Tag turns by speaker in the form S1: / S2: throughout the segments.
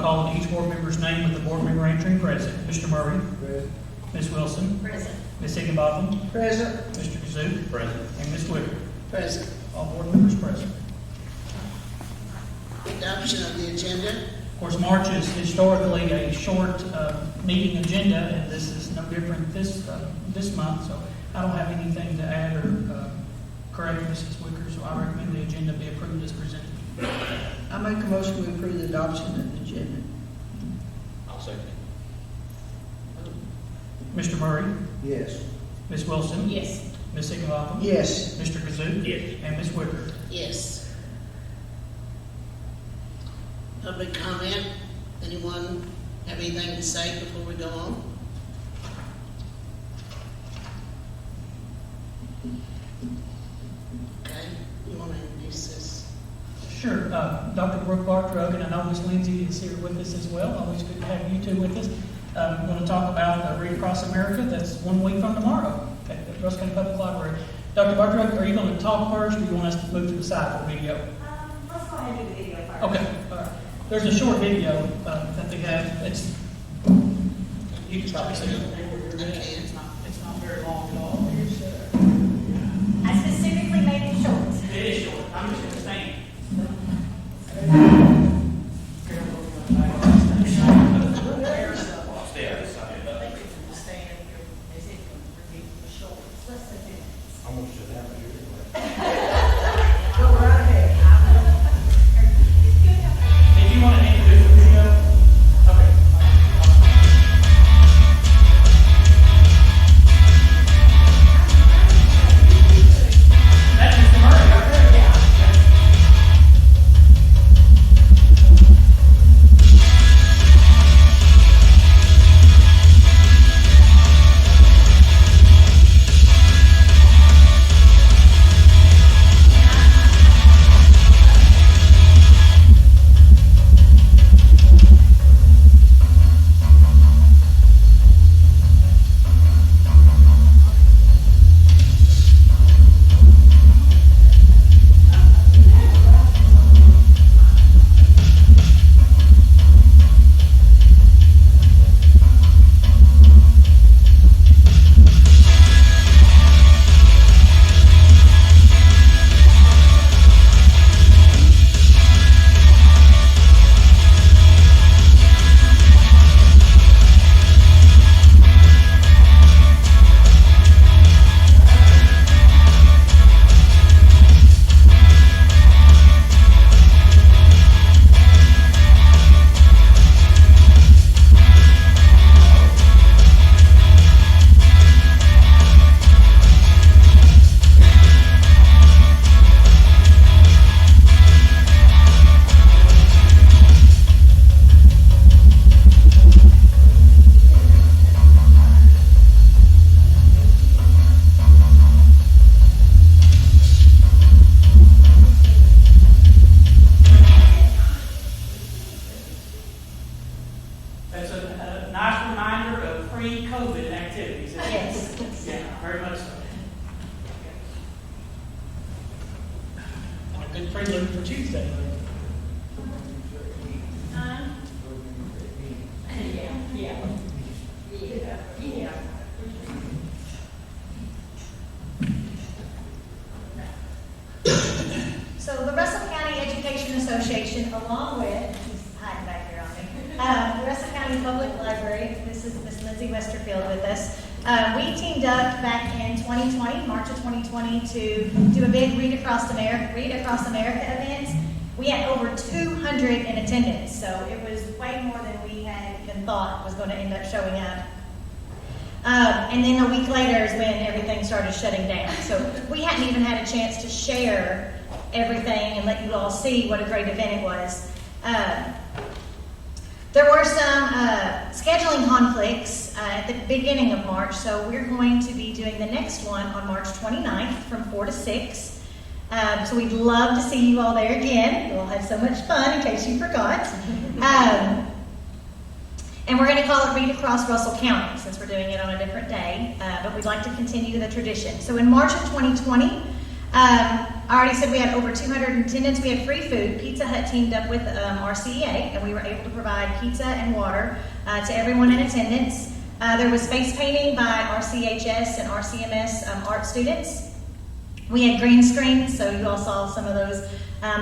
S1: call on each board member's name with the board member answering present. Mr. Murray.
S2: Present.
S1: Ms. Wilson.
S3: Present.
S1: Ms. Higginbotham.
S2: Present.
S1: Mr. Kazook.
S4: Present.
S1: And Ms. Wicker.
S2: Present.
S1: All board members present.
S2: Adoption of the agenda.
S1: Of course, March is historically a short meeting agenda, and this is no different this month, so I don't have anything to add or correct Mrs. Wicker, so I recommend the agenda be approved as presented.
S2: I make a motion to approve the adoption of the agenda.
S4: I'll second it.
S1: Mr. Murray.
S2: Yes.
S1: Ms. Wilson.
S3: Yes.
S1: Ms. Higginbotham.
S2: Yes.
S1: Mr. Kazook.
S4: Yes.
S1: And Ms. Wicker.
S2: Yes. Public comment. Anyone have anything to say before we go on? Okay. You want to introduce this?
S1: Sure. Dr. Brooke Bartrug, and I know Ms. Lindsay is here with us as well. Always good to have you two with us. I'm going to talk about Read Across America. That's 1 week from tomorrow at the Russell County Public Library. Dr. Bartrug, are you going to talk first, or do you want us to move to the side for the video?
S3: Let's go ahead and do the video first.
S1: Okay. All right. There's a short video that they have. It's you can probably see it. It's not very long at all.
S3: I specifically made it short.
S1: It is short. I'm just going to stand.
S4: Stay out of sight. I want you to have it here.
S2: Go right ahead.
S1: Did you want to introduce the video? Okay. That's Mr. Murray right there. Yeah. That's a nice reminder of pre-COVID activities. Isn't it?
S3: Yes.
S1: Yeah, very much so. A good prelude for Tuesday.
S3: Yeah. So the Russell County Education Association, along with, he's hiding back here on me, the Russell County Public Library, this is Miss Lindsay Westerfield with us. We teamed up back in 2020, March of 2020, to do a big Read Across America event. We had over 200 in attendance, so it was way more than we had even thought was going to end up showing up. And then a week later is when everything started shutting down. So we hadn't even had a chance to share everything and let you all see what a great event it was. There were some scheduling conflicts at the beginning of March, so we're going to be doing the next one on March 29th from 4 to 6. So we'd love to see you all there again. We'll have so much fun, in case you forgot. And we're going to call it Read Across Russell County, since we're doing it on a different day, but we'd like to continue the tradition. So in March of 2020, I already said we had over 200 in attendance. We had free food. Pizza Hut teamed up with RCEA, and we were able to provide pizza and water to everyone in attendance. There was face painting by RCHS and RCMS art students. We had green screens, so you all saw some of those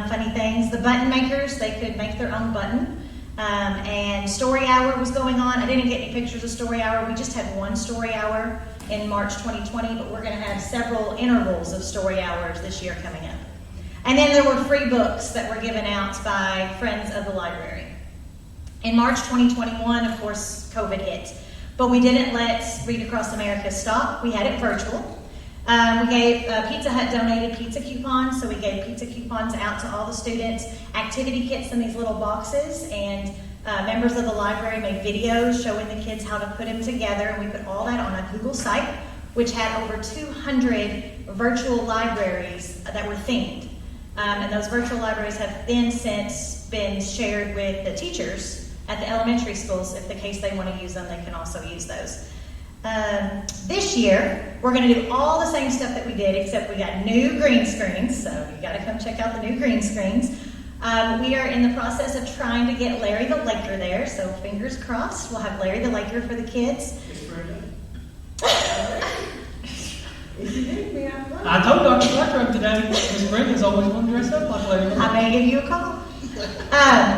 S3: funny things. The button makers, they could make their own button. And story hour was going on. I didn't get any pictures of story hour. We just had one story hour in March 2020, but we're going to have several intervals of story hours this year coming up. And then there were free books that were given out by friends of the library. In March 2021, of course, COVID hit, but we didn't let Read Across America stop. We had it virtual. We gave Pizza Hut donated pizza coupons, so we gave pizza coupons out to all the students, activity kits in these little boxes, and members of the library made videos showing the kids how to put them together, and we put all that on a Google site, which had over 200 virtual libraries that were themed. And those virtual libraries have then since been shared with the teachers at the elementary schools. If the case they want to use them, they can also use those. This year, we're going to do all the same stuff that we did, except we got new green screens, so you got to come check out the new green screens. We are in the process of trying to get Larry the Laker there, so fingers crossed, we'll have Larry the Laker for the kids.
S1: I told Dr. Blackrock today, Miss Brenda's always wanted to dress up like Larry.
S3: I may give you a call.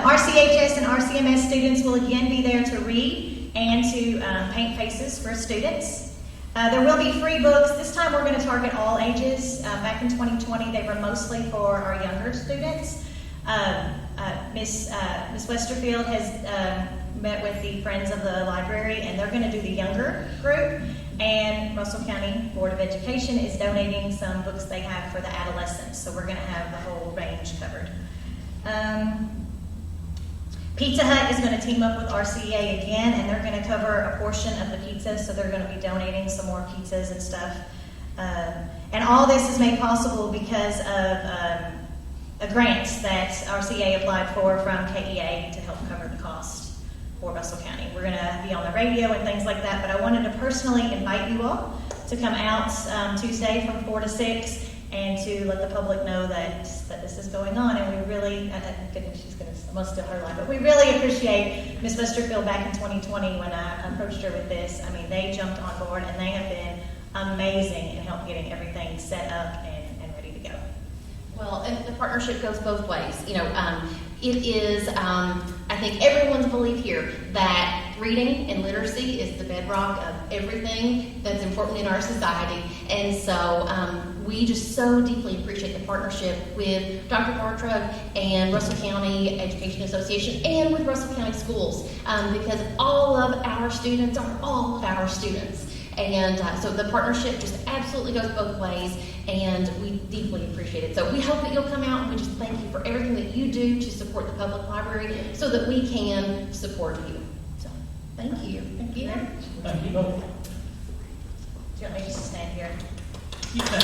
S3: RCHS and RCMS students will again be there to read and to paint faces for students. There will be free books. This time we're going to target all ages. Back in 2020, they were mostly for our younger students. Miss Westerfield has met with the Friends of the Library, and they're going to do the younger group. And Russell County Board of Education is donating some books they have for the adolescents. So we're going to have the whole range covered. Pizza Hut is going to team up with RCEA again, and they're going to cover a portion of the pizza, so they're going to be donating some more pizzas and stuff. And all this is made possible because of grants that RCEA applied for from KEA to help cover the cost for Russell County. We're going to be on the radio and things like that, but I wanted to personally invite you all to come out Tuesday from 4 to 6 and to let the public know that this is going on. And we really, she's going to almost steal her line, but we really appreciate Ms. Westerfield back in 2020 when I approached her with this. I mean, they jumped on board and they have been amazing in help getting everything set up and ready to go.
S5: Well, and the partnership goes both ways. You know, it is, I think everyone's belief here that reading and literacy is the bedrock of everything that's important in our society. And so we just so deeply appreciate the partnership with Dr. Bartrug and Russell County Education Association and with Russell County Schools, because all of our students are all of our students. And so the partnership just absolutely goes both ways, and we deeply appreciate it. So we hope that you'll come out, and we just thank you for everything that you do to support the public library so that we can support you. So thank you.
S3: Thank you.
S1: Thank you both.
S3: Do you want me just to stand here?
S1: You bet.
S6: Can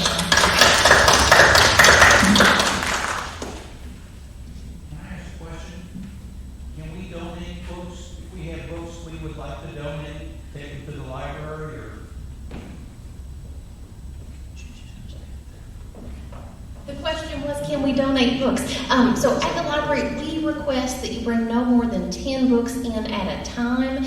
S6: I ask a question? Can we donate books? If we have books we would like to donate, take them to the library, or?
S5: The question was, can we donate books? So at the library, we request that you bring no more than 10 books in at a time,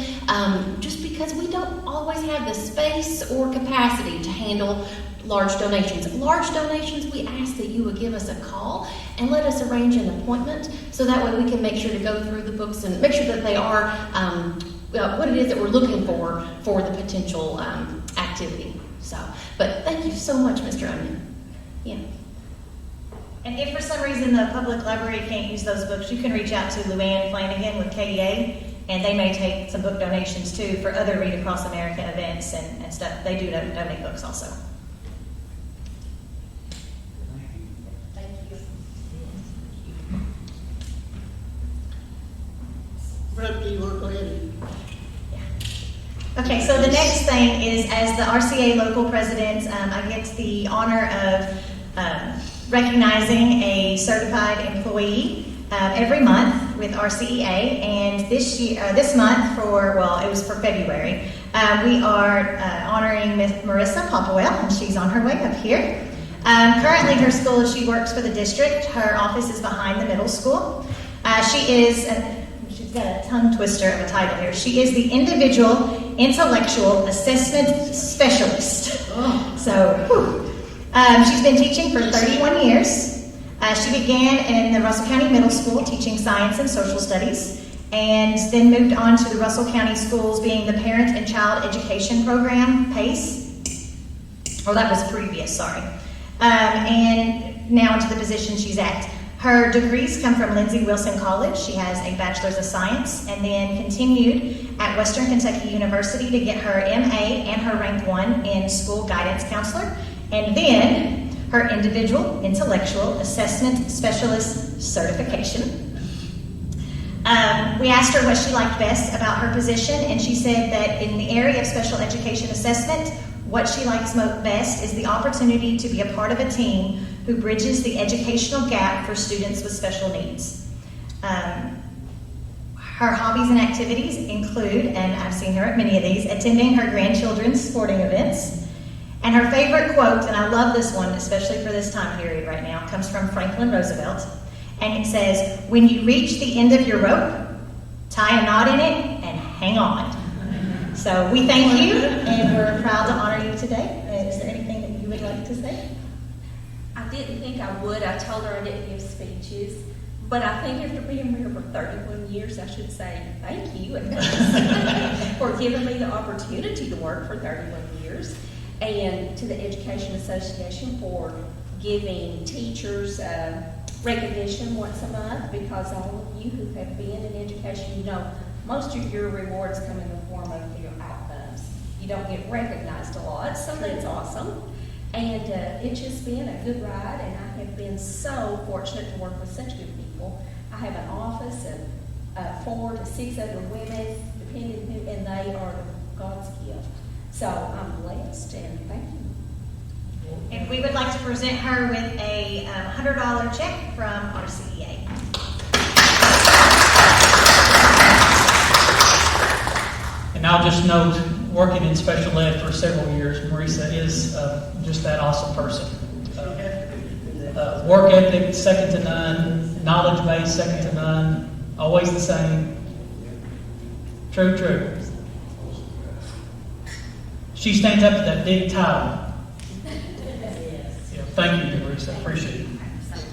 S5: just because we don't always have the space or capacity to handle large donations. Large donations, we ask that you would give us a call and let us arrange an appointment, so that way we can make sure to go through the books and make sure that they are what it is that we're looking for the potential activity. So, but thank you so much, Mr. Onion. Yeah.
S3: And if for some reason the public library can't use those books, you can reach out to Luann Flanagan with KEA, and they may take some book donations too for other Read Across America events and stuff. They do donate books also.
S5: Thank you.
S2: Brooke, do you want to go ahead and?
S3: Okay, so the next thing is, as the RCA local president, I get the honor of recognizing a certified employee every month with RCEA, and this month it was for February, we are honoring Miss Marissa Popwell, and she's on her way up here. Currently, her school, she works for the district. Her office is behind the middle school. She's got a tongue twister of a title here. She is the Individual Intellectual Assessment Specialist. She's been teaching for 31 years. She began in the Russell County Middle School teaching science and social studies, and then moved on to the Russell County Schools being the Parent and Child Education Program, PACE. Oh, that was previous, sorry. And now into the position she's at. Her degrees come from Lindsey Wilson College. She has a Bachelor's of Science, and then continued at Western Kentucky University to get her MA and her rank 1 in School Guidance Counselor, and then her Individual Intellectual Assessment Specialist certification. We asked her what she liked best about her position, and she said that in the area of special education assessment, what she likes best is the opportunity to be a part of a team who bridges the educational gap for students with special needs. Her hobbies and activities include, and I've seen her at many of these, attending her grandchildren's sporting events. And her favorite quote, and I love this one, especially for this time period right now, comes from Franklin Roosevelt. And it says, "When you reach the end of your rope, tie a knot in it and hang on." So we thank you, and we're proud to honor you today. Is there anything that you would like to say?
S7: I didn't think I would. I told her I didn't give speeches. But I think after being here for 31 years, I should say thank you for giving me the opportunity to work for 31 years. And to the Education Association for giving teachers recognition once a month, because all of you who have been in education, you know, most of your rewards come in the form of your outcomes. You don't get recognized a lot, so that's awesome. And it's just been a good ride, and I have been so fortunate to work with such good people. I have an office of 4 to 6 other women, depending who, and they are God's gift. So I'm blessed, and thank you.
S3: And we would like to present her with a $100 check from our CEA.
S1: And I'll just note, working in special ed for several years, Marisa is just that awesome person. Work ethic, second to none. Knowledge base, second to none. Always the same. True, true. She stands up to that big title. Yeah, thank you, Marisa. Appreciate it.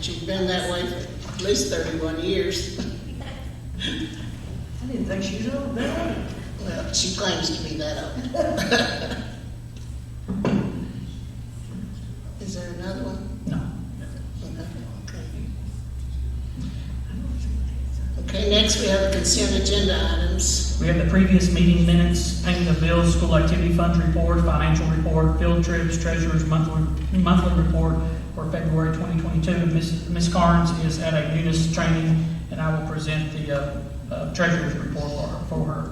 S2: She's been that way for at least 31 years.
S4: I didn't think she was old that old.
S2: Well, she claims to be that old. Is there another one?
S1: No.
S2: Okay, next we have the consent agenda items.
S1: We have the previous meeting minutes, payment of bills, school activity funds report, financial report, field trips, treasurer's monthly report for February 2022. Ms. Carnes is at a Munis training, and I will present the treasurer's report for her.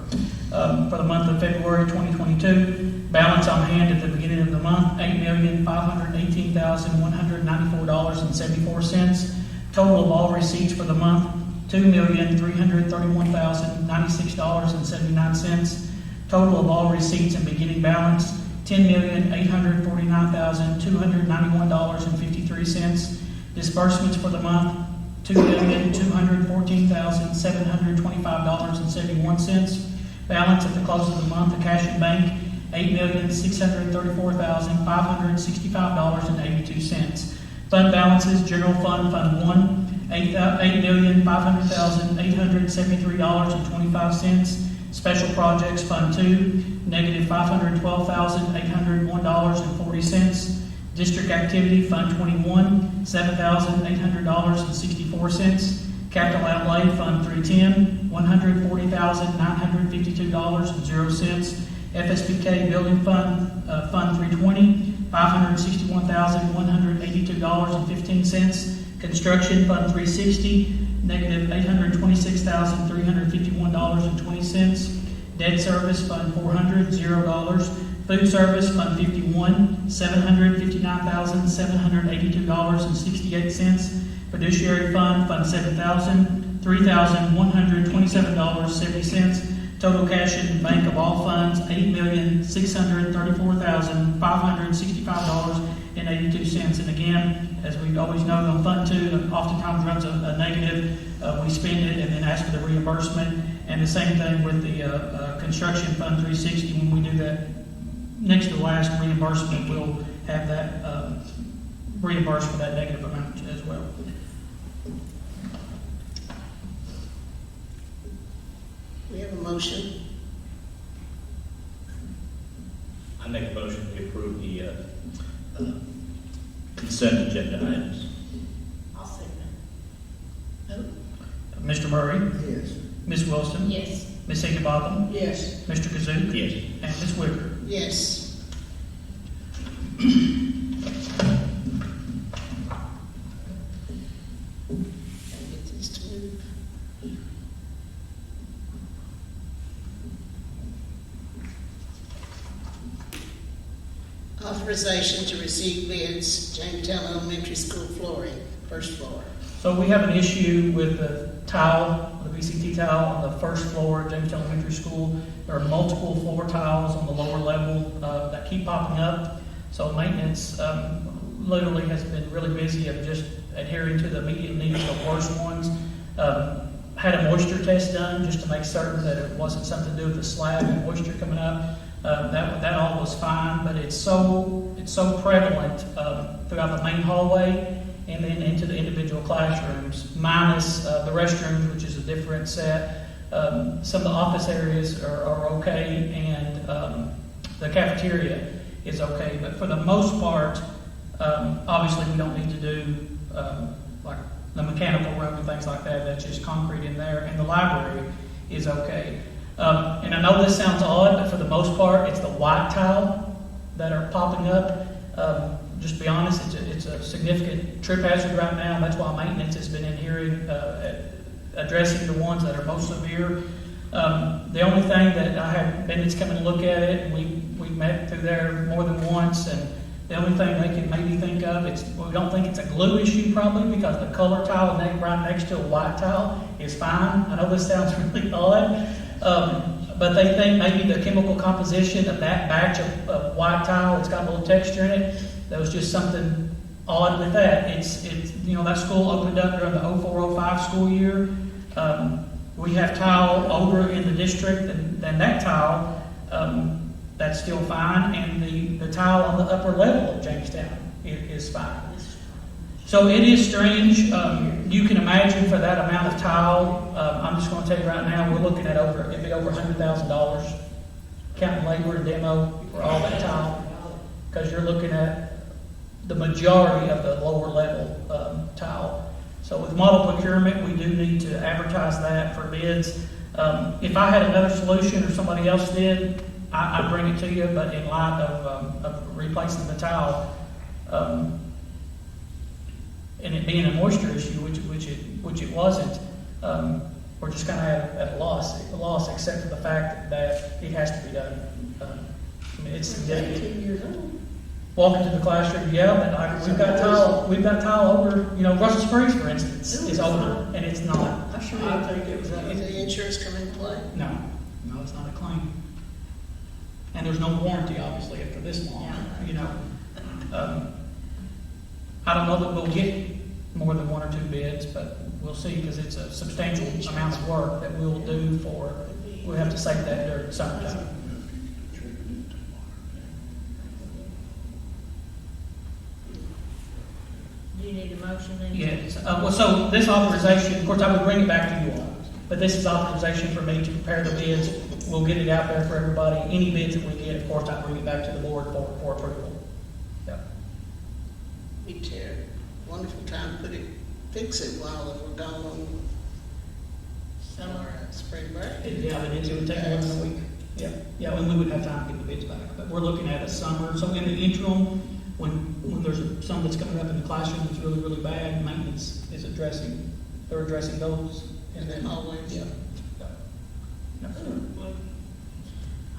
S1: For the month of February 2022, balance on hand at the beginning of the month, $8,518,194.74. Total of all receipts for the month, $2,331,096.79. Total of all receipts and beginning balance, $10,849,291.53. Disbursements for the month, $2,214,725.71. Balance at the close of the month, the cash in bank, $8,634,565.82. Fund balances, general fund, Fund 1, $8,500,873.25. Special projects, Fund 2, negative $512,801.40. District activity, Fund 21, $7,800.64. Capital outlay, Fund 310, $140,952.00. FSBK building fund, Fund 320, $561,182.15. Construction, Fund 360, negative $826,351.20. Debt service, Fund 400, $0. Food service, Fund 51, $759,782.68. Fiduciary fund, Fund 7,000, $3,127.70. Total cash in the bank of all funds, $8,634,565.82. $1,000.82. And again, as we always know, on Fund 2, oftentimes runs a negative. We spend it and then ask for the reimbursement. And the same thing with the Construction Fund 360. When we do that next to the last reimbursement, we'll have that reimbursed for that negative amount as well.
S2: We have a motion.
S8: I make a motion to approve the consent agenda items.
S2: I'll second it.
S1: Mr. Murray,
S4: Yes.
S1: Ms. Wilson,
S5: Yes.
S1: Ms. Higginbotham,
S2: Yes.
S1: Mr. Kazook,
S8: Yes.
S1: and Ms. Wicker.
S2: Yes. Get these to move. Authorization to receive bids, Jamestown Elementary School flooring, first floor.
S1: So we have an issue with the tile, the VCT tile on the first floor at Jamestown Elementary School. There are multiple floor tiles on the lower level that keep popping up. So maintenance literally has been really busy of just adhering to the immediate needs, the worst ones. Had a moisture test done just to make certain that it wasn't something to do with the slab and moisture coming up. That all was fine, but it's so prevalent throughout the main hallway and then into the individual classrooms, minus the restrooms, which is a different set. Some of the office areas are okay, and the cafeteria is okay. But for the most part, obviously we don't need to do like the mechanical room and things like that. That's just concrete in there, and the library is okay. And I know this sounds odd, but for the most part, it's the white tile that are popping up. Just to be honest, it's a significant trip hazard right now. That's why maintenance has been adhering, addressing the ones that are most severe. The only thing that I have Bennett's come and look at it, and we met through there more than once, and the only thing they can maybe think of, we don't think it's a glue issue probably, because the color tile right next to a white tile is fine. I know this sounds really odd. But they think maybe the chemical composition of that batch of white tile, it's got a little texture in it. There was just something odd with that. It's that school opened up during the 04-05 school year. We have tile over in the district, and that tile, that's still fine. And the tile on the upper level of Jamestown is fine. So it is strange. You can imagine for that amount of tile, I'm just going to tell you right now, we're looking at it'd be over $100,000, counting labor and demo for all that tile, because you're looking at the majority of the lower level tile. So with model procurement, we do need to advertise that for bids. If I had another solution or somebody else did, I'd bring it to you, but in light of replacing the tile, and it being a moisture issue, which it wasn't, we're just kind of at a loss, except for the fact that it has to be done. I mean, it's significant. Walking to the classroom, yeah, but we've got tile over, Russell Springs, for instance, is over, and it's not.
S2: I think it was. Did the insurance come into play?
S1: No, it's not a claim. And there's no warranty, obviously, after this long, I don't know that we'll get more than one or two bids, but we'll see, because it's a substantial amount of work that we'll do we'll have to save that during summertime.
S3: Do you need a motion then?
S1: Yes, so this authorization, of course, I would bring it back to you all, but this is authorization for me to prepare the bids. We'll get it out there for everybody. Any bids that we get, of course, I'll bring it back to the board for approval. Yep.
S2: Be terrible. Wonderful time to fix it while we're gone on summer, spring break.
S1: Yeah, it would take more than a week. Yeah, and we wouldn't have time to get the bids back. But we're looking at a summer. So in the interim, when there's some that's coming up in the classroom that's really, really bad, maintenance is addressing those.
S2: And then always.
S1: Yeah.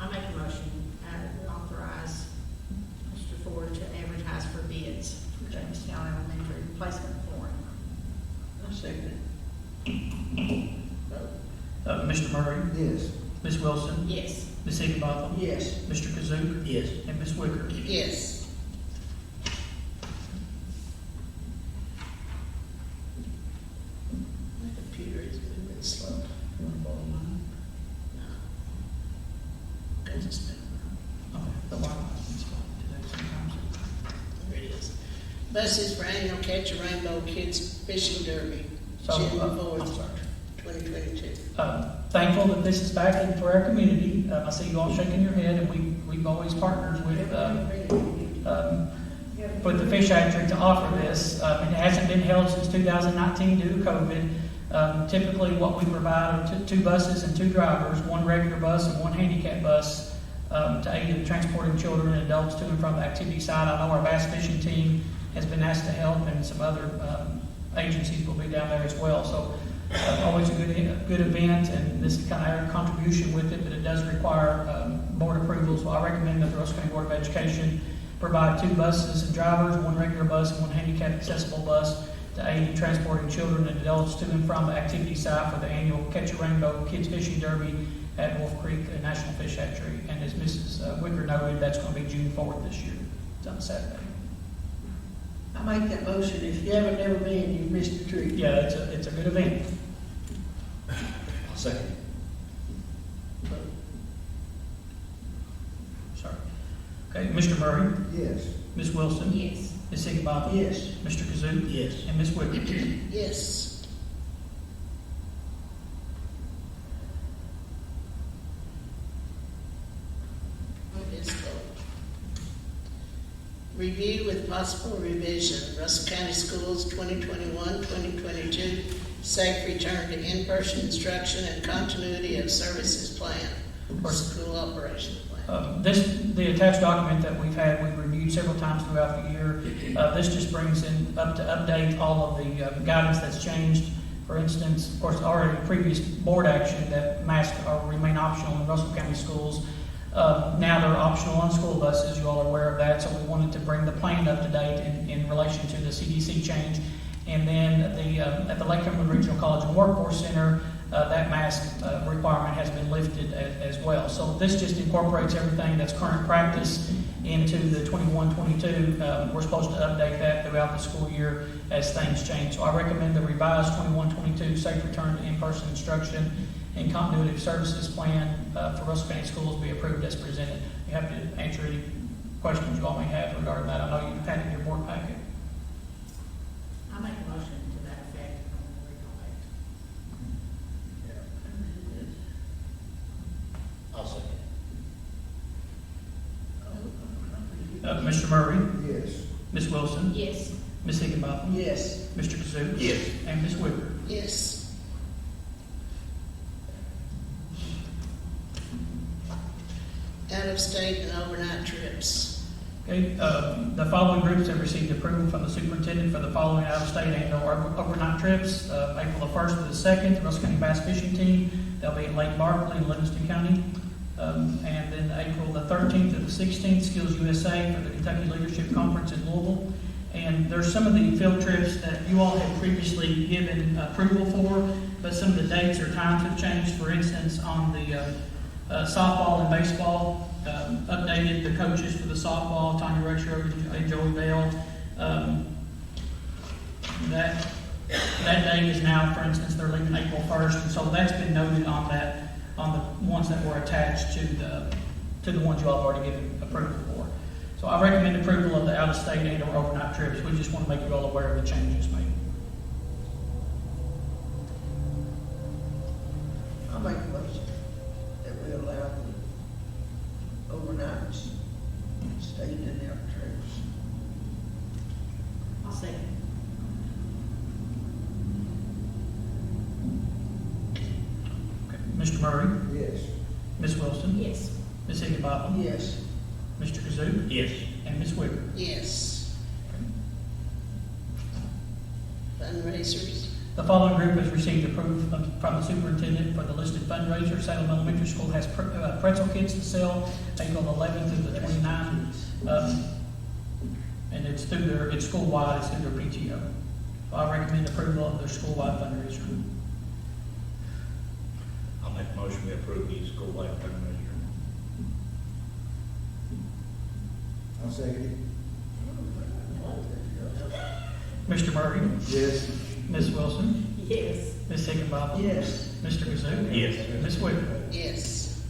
S3: I make a motion to authorize Mr. Ford to advertise for bids for Jamestown Elementary replacement flooring.
S2: I second
S1: Mr. Murray,
S4: Yes.
S1: Ms. Wilson,
S3: Yes.
S1: Ms. Higginbotham,
S2: it. Yes.
S1: Mr. Kazook,
S8: Yes.
S1: and Ms. Wicker.
S2: Yes.
S1: is it spelled? Okay, the line has been spelled today sometimes.
S2: There it is. Buses for annual Catch a Rainbow Kids Fishing Derby,
S1: So,
S2: June
S1: I'm
S2: 4th,
S1: sorry.
S2: 2022.
S1: Thankful that this is back in for our community. I see you all shaking your head, and we've always partnered with the fish hatchery to offer this. It hasn't been held since 2019 due to COVID. Typically, what we provide are two buses and 2 drivers, one regular bus and one handicap bus, to aid in transporting children and adults to and from the activity side. I know our bass fishing team has been asked to help, and some other agencies will be down there as well. So always a good event, and this is kind of our contribution with it, but it does require board approval. So I recommend that the Russell County Board of Education provide 2 buses and drivers, one regular bus and one handicap accessible bus, to aid in transporting children and adults to and from the activity site for the annual Catch a Rainbow Kids Fishing Derby at Wolf Creek National Fish Hatchery. And as Mrs. Wicker noted, that's going to be June 4th this year. It's on Saturday.
S2: I make that motion. If you haven't ever been, you've missed the treat.
S1: Yeah, it's a good event.
S8: I'll second.
S1: Sorry. Okay, Mr. Murray,
S4: Yes.
S1: Ms. Wilson,
S5: Yes.
S1: Ms. Higginbotham,
S2: Yes.
S1: Mr. Kazook,
S8: Yes.
S1: and Ms. Wicker.
S2: Yes. Let's go. Review with possible revision, Russell County Schools 2021-2022, safe return to in-person instruction and continuity of services plan, or school operations plan.
S1: The attached document that we've reviewed several times throughout the year. This just brings in up to update all of the guidance that's changed. For instance, of course, already previous board action that masks remain optional in Russell County schools. Now they're optional on school buses. You all are aware of that. So we wanted to bring the plan up to date in relation to the CDC change. And then at the Lake Cumberland Regional College and Workforce Center, that mask requirement has been lifted as well. So this just incorporates everything that's current practice into the 21-22. We're supposed to update that throughout the school year as things change. So I recommend the revised 21-22 safe return to in-person instruction and continuity of services plan for Russell County Schools be approved as presented. You have to answer any questions you all may have regarding that. I know you've had it in your board packet.
S2: I make a motion to that effect.
S8: I'll second.
S1: Mr. Murray,
S4: Yes.
S1: Ms. Wilson,
S5: Yes.
S1: Ms. Higginbotham,
S2: Yes.
S1: Mr. Kazook,
S8: Yes.
S1: and Ms. Wicker.
S2: Yes. Out-of-state and overnight trips.
S1: Okay, the following groups have received approval from the superintendent for the following out-of-state and overnight trips. April the 1st to the 2nd, the Russell County Bass Fishing Team. They'll be at Lake Barkley in Livingston County. And then April the 13th to the 16th, Skills USA for the Kentucky Leadership Conference in Louisville. And there's some of the field trips that you all had previously given approval for, but some of the dates or times have changed. For instance, on the softball and baseball, updated the coaches for the softball, Tanya Rexroad and Joey Bell. That date is now, for instance, they're leaving April 1st, and so that's been noted on the ones that were attached to the ones you all have already given approval for. So I recommend approval of the out-of-state and or overnight trips. We just want to make you all aware of the changes made.
S2: I'll make a motion that we allow the overnight state and out trips.
S5: I'll second.
S1: Okay. Mr. Murray,
S4: Yes.
S1: Ms. Wilson,
S5: Yes.
S1: Ms. Higginbotham,
S2: Yes.
S1: Mr. Kazook,
S8: Yes.
S1: and Ms. Wicker.
S2: Yes. Fundraisers.
S1: The following group has received approval from the superintendent for the listed fundraiser. Salem Elementary School has pretzel kits to sell April 11th to the 29th. And it's school-wide, it's through their PTO. So I recommend approval of their school-wide fundraiser.
S8: I'll make a motion we approve the school-wide fundraiser.
S4: I'll second
S1: Mr. Murray,
S4: Yes.
S1: Ms. Wilson,
S5: Yes.
S1: Ms. Higginbotham,
S2: Yes.
S1: Mr. Kazook,
S8: Yes.
S1: Ms. Wicker.
S2: Yes.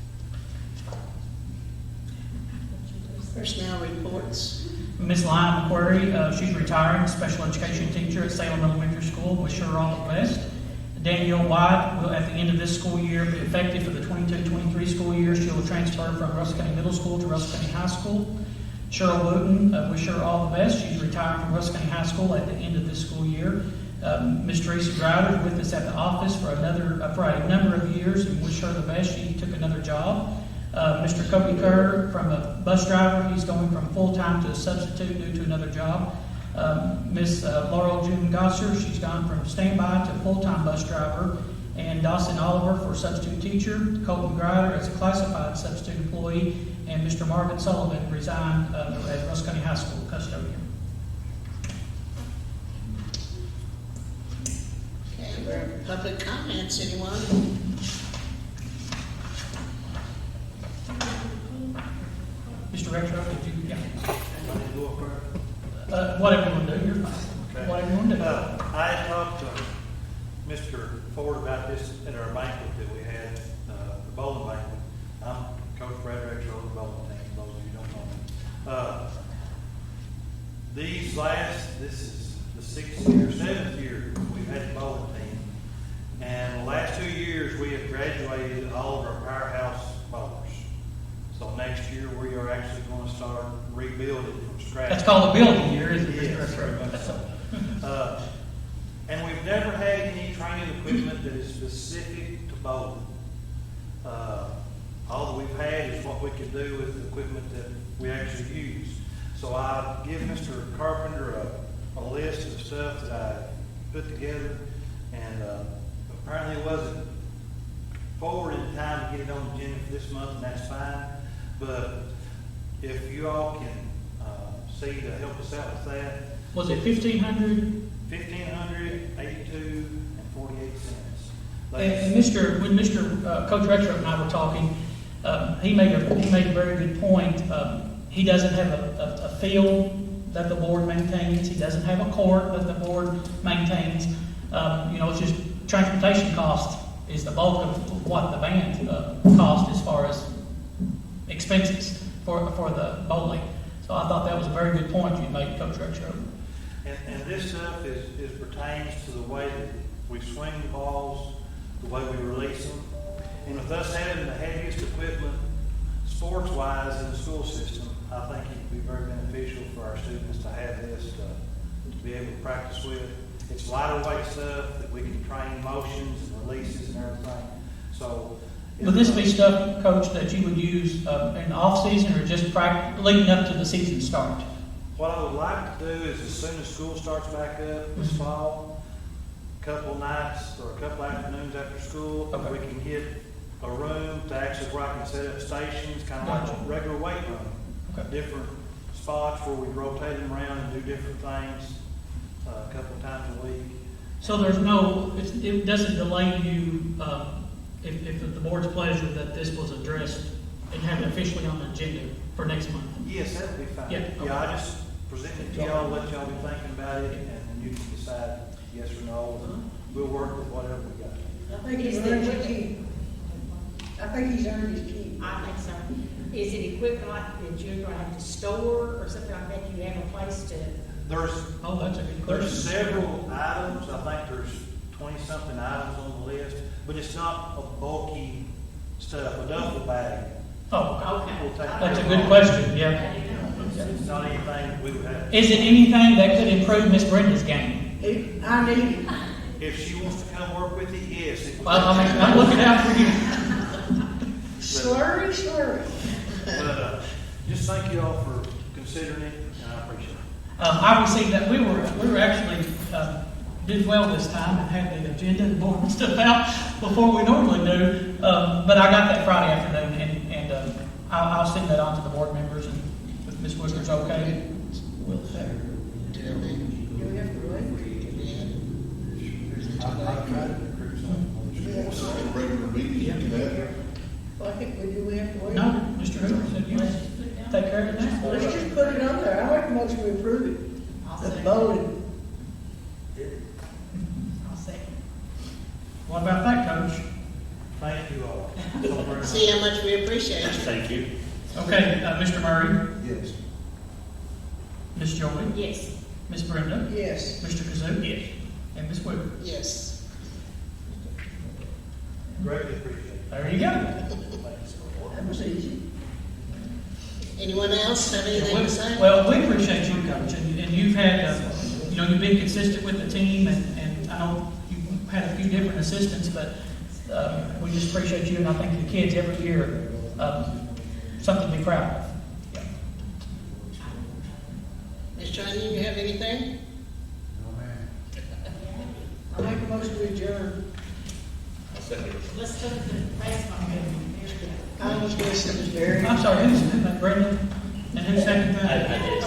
S2: Personnel reports.
S1: Miss Lyon McQuarrie, she's retiring, special education teacher at Salem Elementary School. Wish her all the best. Danielle White will, at the end of this school year, be effective for the 22-23 school year. She will transfer from Russell County Middle School to Russell County High School. Cheryl Wooten, wish her all the best. She's retiring from Russell County High School at the end of this school year. Miss Teresa Driver is with us at the office for a number of years, and wish her the best. She took another job. Mr. Kobe Kerr, from a bus driver, he's going from full-time to a substitute due to another job. Miss Laurel June Gosser, she's gone from standby to full-time bus driver. And Dawson Oliver for substitute teacher. Colton Grider as a classified substitute employee. And Mr. Marvin Sullivan resigned as Russell County High School custodian.
S2: Okay, we're public comments, anyone?
S1: Mr. Retro, did you, yeah. Whatever you want to do, you're fine.
S4: Okay.
S1: Whatever you want to do.
S4: I had talked to Mr. Ford about this at our banquet that we had, the bowling banquet. I'm Coach Brad Retro of the bowling team, for those of you who don't know me. This is the 6th year, 7th year we've had the bowling team. And the last 2 years we have graduated all of our powerhouse bowlers. So next year we are actually going to start rebuilding from scratch.
S1: That's called a building year, isn't it?
S4: Yes. And we've never had any training equipment that is specific to bowling. All that we've had is what we can do with the equipment that we actually use. So I give Mr. Carpenter a list of stuff that I put together, and apparently it wasn't forward in time to get it on the agenda for this month, and that's fine. But if you all can see to help us out with that.
S1: Was it 1,500?
S4: 1,582 and 48 cents.
S1: And when Mr. Coach Retro and I were talking, he made a very good point. He doesn't have a field that the board maintains. He doesn't have a court that the board maintains. It's just transportation cost is the bulk of what the band cost as far as expenses for the bowling. So I thought that was a very good point you made, Coach Retro.
S4: And this stuff is pertains to the way that we swing the balls, the way we release them. And with us having the heaviest equipment, sports-wise, in the school system, I think it would be very beneficial for our students to have this to be able to practice with. It's lighter weight stuff that we can train motions and releases and everything. So,
S1: Would this be stuff, Coach, that you would use in the off-season or just leading up to the season start?
S4: what I would like to do is, as soon as school starts back up this fall, a couple nights or a couple afternoons after school,
S1: Okay.
S4: we can get a room to actually where I can set up stations, kind of like a regular weight room.
S1: Okay.
S4: Different spots where we rotate them around and do different things a couple times a week.
S1: So there's it doesn't delay you, if the board's pleasure that this was addressed and have it officially on the agenda for next month.
S4: Yes, that would be fine.
S1: Yeah, okay.
S4: I just present it to y'all, let y'all be thinking about it, and then you can decide yes or no. We'll work with whatever we got.
S9: I think he's earned his keep. I think he's earned his keep.
S10: I think so. Is it equipment like that you're gonna have to store or something like that? You have a place to?
S4: There's
S1: That's a good
S4: There's
S1: question.
S4: several items, I think there's 20-something items on the list, but it's not a bulky stuff, a duffel bag.
S1: Oh,
S10: Okay.
S4: We'll take
S1: that's a
S4: care
S1: good
S4: of
S1: question, yeah.
S4: It's not anything we would have.
S1: Is it anything that could improve Miss Brenda's game?
S9: I need it.
S4: If she wants to come work with you, yes. it would.
S1: Well, I mean, I'm looking out for you.
S9: Slurry, slurry.
S4: But just thank you all for considering it, and I appreciate it.
S1: I received that, we were actually, did well this time and had the agenda and board and stuff out before we normally do. But I got that Friday afternoon and I'll send that on to the board members and if Ms. Wicker's okay. We'll
S9: Do we have to wait?
S4: I've tried to recruit some.
S11: Regular meeting, you can have it.
S9: Well, I think do we have to wait?
S1: No, Mr. Hoover said you take care of it now.
S9: Well, let's just put it on there. I make a motion to approve it. The bowling.
S10: I'll second.
S1: What about that, Coach?
S4: Thank you all.
S2: See how much we appreciate you.
S8: Thank you.
S1: Okay, Mr. Murray,
S11: Yes.
S1: Ms. Joy,
S10: Yes.
S1: Ms. Brenda,
S9: Yes.
S1: Mr. Kazook. Yes. And Ms. Wicker.
S2: Yes.
S4: Greatly appreciate
S1: There you go.
S9: That was easy.
S2: Anyone else have anything to say?
S1: Well, we appreciate you, Coach, and you've had, you've been consistent with the team, and I know you've had a few different assistants, but we just appreciate you, and I think the kids every year, something to be proud of.
S2: Ms. Training, you have anything?
S9: I make a motion to adjourn.
S8: I'll second it.
S10: Let's look at the baseball game.
S9: I was listening, Barry.
S1: I'm sorry, who's that, Brenda? And who seconded
S8: I
S1: that?
S8: did.